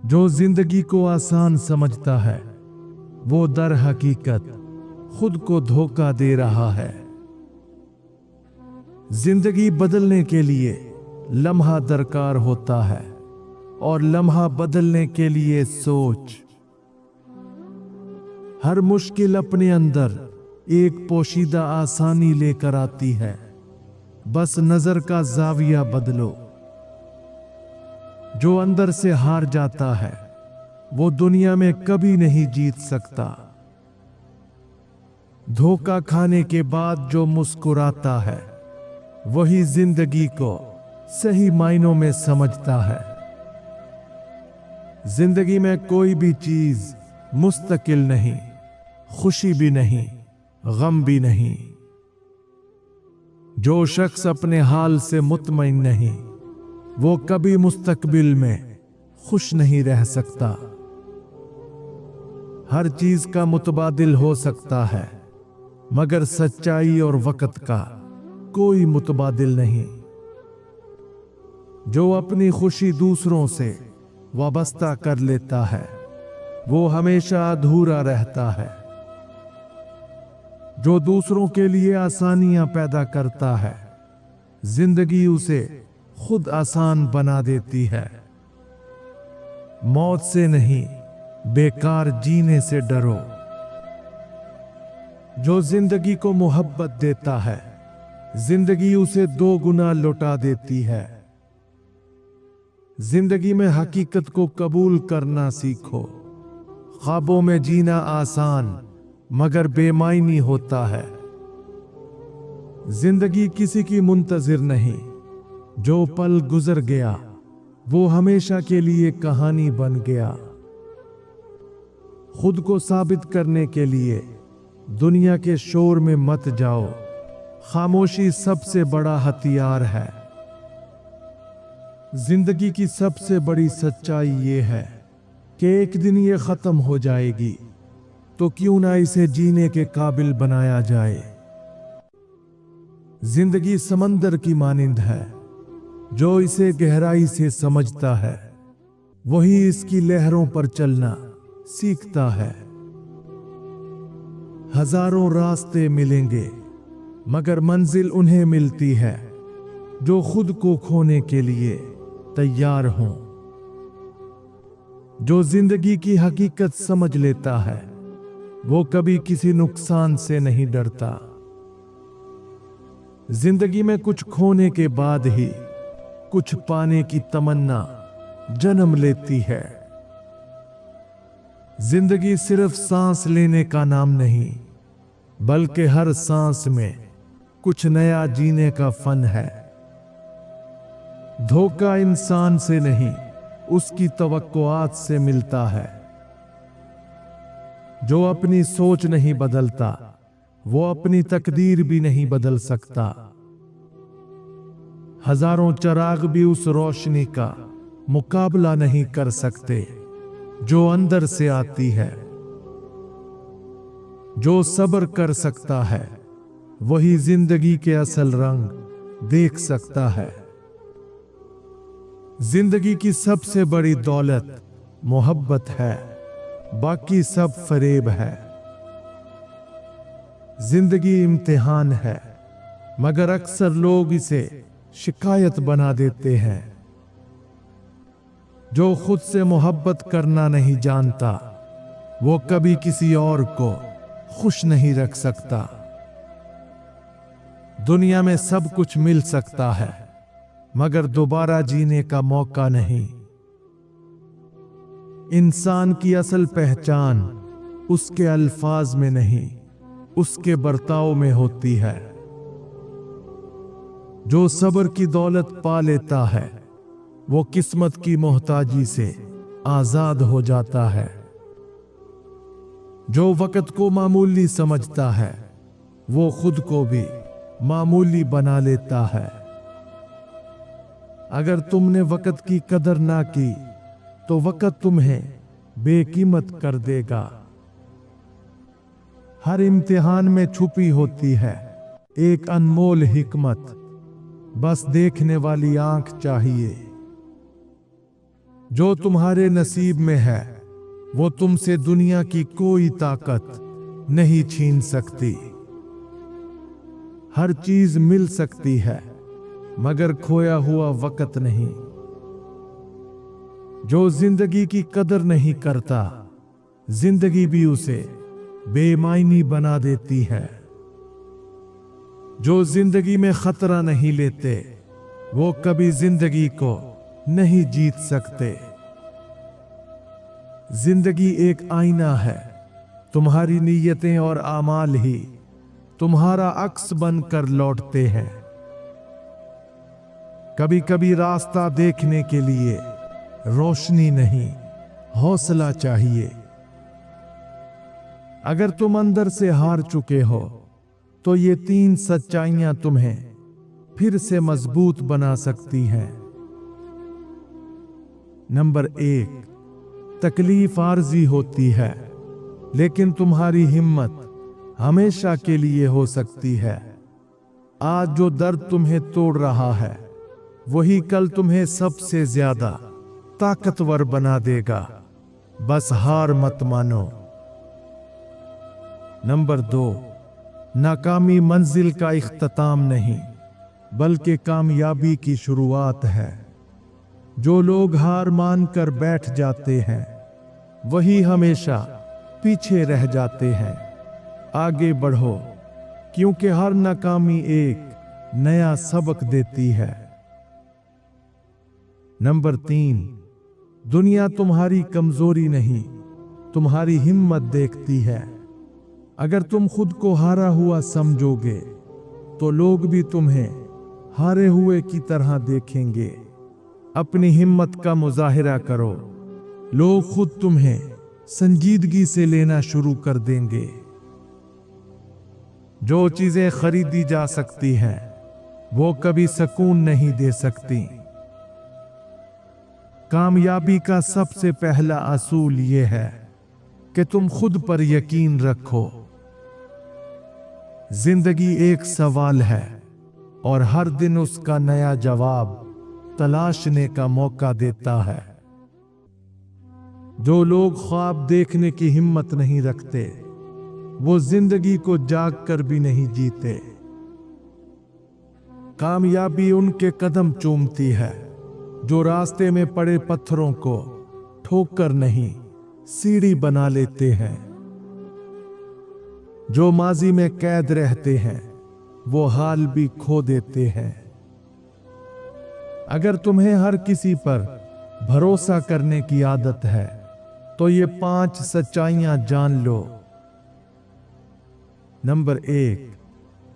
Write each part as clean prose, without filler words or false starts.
जो जिंदगी को आसान समझता है वो दर हकीकत खुद को धोखा दे रहा है। जिंदगी बदलने के लिए लम्हा दरकार होता है और लम्हा बदलने के लिए सोच। हर मुश्किल अपने अंदर एक पोशीदा आसानी लेकर आती है, बस नजर का जाविया बदलो। जो अंदर से हार जाता है वो दुनिया में कभी नहीं जीत सकता। धोखा खाने के बाद जो मुस्कुराता है वही जिंदगी को सही मायनों में समझता है। जिंदगी में कोई भी चीज मुस्तकिल नहीं, खुशी भी नहीं, गम भी नहीं। जो शख्स अपने हाल से मुतमईन नहीं वो कभी मुस्तकबिल में खुश नहीं रह सकता। हर चीज का मुतबादिल हो सकता है मगर सच्चाई और वक्त का कोई मुतबादिल नहीं। जो अपनी खुशी दूसरों से वाबस्ता कर लेता है वो हमेशा अधूरा रहता है। जो दूसरों के लिए आसानियां पैदा करता है जिंदगी उसे खुद आसान बना देती है। मौत से नहीं बेकार जीने से डरो। जो जिंदगी को मोहब्बत देता है जिंदगी उसे 2 गुना लौटा देती है। जिंदगी में हकीकत को कबूल करना सीखो। ख्वाबों में जीना आसान मगर बेमायनी होता है। जिंदगी किसी की मुंतजिर नहीं, जो पल गुजर गया वो हमेशा के लिए कहानी बन गया। खुद को साबित करने के लिए दुनिया के शोर में मत जाओ। खामोशी सबसे बड़ा हथियार है। जिंदगी की सबसे बड़ी सच्चाई ये है कि एक दिन ये खत्म हो जाएगी, तो क्यों ना इसे जीने के काबिल बनाया जाए। जिंदगी समंदर की मानिंद है, जो इसे गहराई से समझता है वही इसकी लहरों पर चलना सीखता है। हजारों रास्ते मिलेंगे मगर मंजिल उन्हें मिलती है जो खुद को खोने के लिए तैयार हों। जो जिंदगी की हकीकत समझ लेता है वो कभी किसी नुकसान से नहीं डरता। जिंदगी में कुछ खोने के बाद ही कुछ पाने की तमन्ना जन्म लेती है। जिंदगी सिर्फ सांस लेने का नाम नहीं बल्कि हर सांस में कुछ नया जीने का फन है। धोखा इंसान से नहीं उसकी तवक्कुआत से मिलता है। जो अपनी सोच नहीं बदलता वो अपनी तकदीर भी नहीं बदल सकता। हजारों चिराग भी उस रोशनी का मुकाबला नहीं कर सकते जो अंदर से आती है। जो सब्र कर सकता है वही जिंदगी के असल रंग देख सकता है। जिंदगी की सबसे बड़ी दौलत मोहब्बत है, बाकी सब फरेब है। जिंदगी इम्तिहान है मगर अक्सर लोग इसे शिकायत बना देते हैं। जो खुद से मोहब्बत करना नहीं जानता वो कभी किसी और को खुश नहीं रख सकता। दुनिया में सब कुछ मिल सकता है मगर दोबारा जीने का मौका नहीं। इंसान की असल पहचान उसके अल्फाज में नहीं उसके बर्ताव में होती है। जो सब्र की दौलत पा लेता है वो किस्मत की मोहताजी से आजाद हो जाता है। जो वक्त को मामूली समझता है वो खुद को भी मामूली बना लेता है। अगर तुमने वक्त की कदर ना की तो वक्त तुम्हें बेकीमत कर देगा। हर इम्तिहान में छुपी होती है एक अनमोल हिकमत, बस देखने वाली आंख चाहिए। जो तुम्हारे नसीब में है वो तुमसे दुनिया की कोई ताकत नहीं छीन सकती। हर चीज मिल सकती है मगर खोया हुआ वक्त नहीं। जो जिंदगी की कदर नहीं करता जिंदगी भी उसे बेमायनी बना देती है। जो जिंदगी में खतरा नहीं लेते वो कभी जिंदगी को नहीं जीत सकते। जिंदगी एक आईना है, तुम्हारी नीयतें और आमाल ही तुम्हारा अक्स बनकर लौटते हैं। कभी कभी रास्ता देखने के लिए रोशनी नहीं हौसला चाहिए। अगर तुम अंदर से हार चुके हो तो ये 3 सच्चाइयां तुम्हें फिर से मजबूत बना सकती हैं। नंबर 1, तकलीफ आर्जी होती है लेकिन तुम्हारी हिम्मत हमेशा के लिए हो सकती है। आज जो दर्द तुम्हें तोड़ रहा है वही कल तुम्हें सबसे ज्यादा ताकतवर बना देगा। बस हार मत मानो। नंबर 2, नाकामी मंजिल का इख्तिताम नहीं बल्कि कामयाबी की शुरुआत है। जो लोग हार मानकर बैठ जाते हैं वही हमेशा पीछे रह जाते हैं। आगे बढ़ो क्योंकि हर नाकामी एक नया सबक देती है। नंबर 3, दुनिया तुम्हारी कमजोरी नहीं तुम्हारी हिम्मत देखती है। अगर तुम खुद को हारा हुआ समझोगे तो लोग भी तुम्हें हारे हुए की तरह देखेंगे। अपनी हिम्मत का मुजाहिरा करो, लोग खुद तुम्हें संजीदगी से लेना शुरू कर देंगे। जो चीजें खरीदी जा सकती हैं वो कभी सुकून नहीं दे सकती। कामयाबी का सबसे पहला असूल ये है कि तुम खुद पर यकीन रखो। जिंदगी एक सवाल है और हर दिन उसका नया जवाब तलाशने का मौका देता है। जो लोग ख्वाब देखने की हिम्मत नहीं रखते वो जिंदगी को जाग कर भी नहीं जीते। कामयाबी उनके कदम चूमती है जो रास्ते में पड़े पत्थरों को ठोकर नहीं सीढ़ी बना लेते हैं। जो माजी में कैद रहते हैं वो हाल भी खो देते हैं। अगर तुम्हें हर किसी पर भरोसा करने की आदत है तो ये 5 सच्चाइयां जान लो। नंबर 1,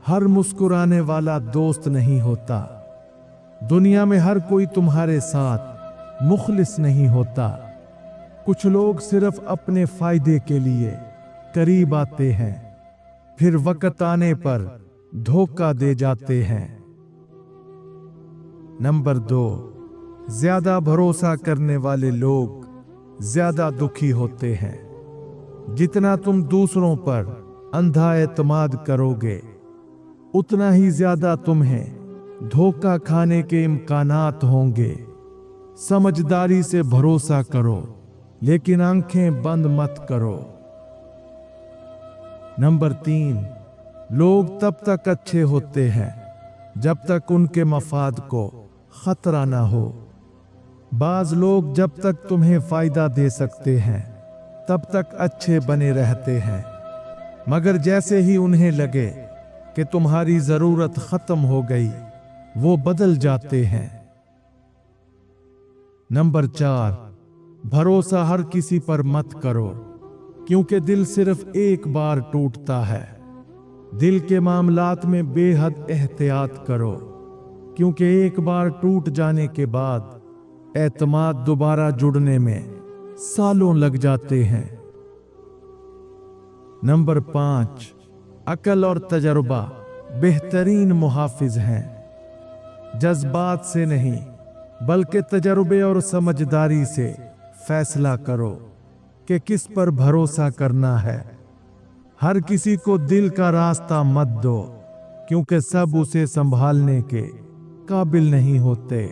हर मुस्कुराने वाला दोस्त नहीं होता। दुनिया में हर कोई तुम्हारे साथ मुखलिस नहीं होता। कुछ लोग सिर्फ अपने फायदे के लिए करीब आते हैं फिर वक्त आने पर धोखा दे जाते हैं। नंबर 2, ज्यादा भरोसा करने वाले लोग ज्यादा दुखी होते हैं। जितना तुम दूसरों पर अंधा एतमाद करोगे उतना ही ज्यादा तुम्हें धोखा खाने के इम्कानात होंगे। समझदारी से भरोसा करो लेकिन आंखें बंद मत करो। नंबर 3, लोग तब तक अच्छे होते हैं जब तक उनके मफाद को खतरा ना हो। बाज लोग जब तक तुम्हें फायदा दे सकते हैं तब तक अच्छे बने रहते हैं मगर जैसे ही उन्हें लगे कि तुम्हारी जरूरत खत्म हो गई वो बदल जाते हैं। नंबर 4, भरोसा हर किसी पर मत करो क्योंकि दिल सिर्फ एक बार टूटता है। दिल के मामलात में बेहद एहतियात करो क्योंकि एक बार टूट जाने के बाद एतमाद दोबारा जुड़ने में सालों लग जाते हैं। नंबर 5, अकल और तजर्बा बेहतरीन मुहाफिज हैं। जज्बात से नहीं बल्कि तजर्बे और समझदारी से फैसला करो कि किस पर भरोसा करना है। हर किसी को दिल का रास्ता मत दो क्योंकि सब उसे संभालने के काबिल नहीं होते।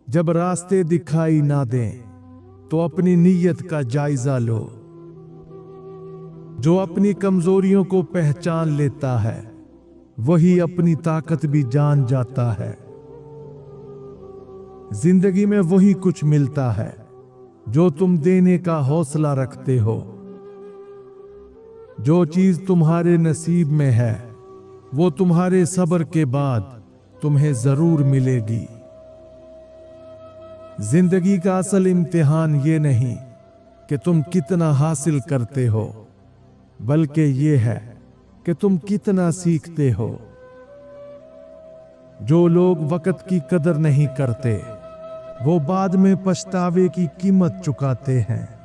जब रास्ते दिखाई ना दें तो अपनी नीयत का जायजा लो। जो अपनी कमजोरियों को पहचान लेता है वही अपनी ताकत भी जान जाता है। जिंदगी में वही कुछ मिलता है जो तुम देने का हौसला रखते हो। जो चीज तुम्हारे नसीब में है वो तुम्हारे सब्र के बाद तुम्हें जरूर मिलेगी। जिंदगी का असल इम्तिहान ये नहीं कि तुम कितना हासिल करते हो, बल्कि ये है कि तुम कितना सीखते हो। जो लोग वक्त की कदर नहीं करते वो बाद में पछतावे की कीमत चुकाते हैं।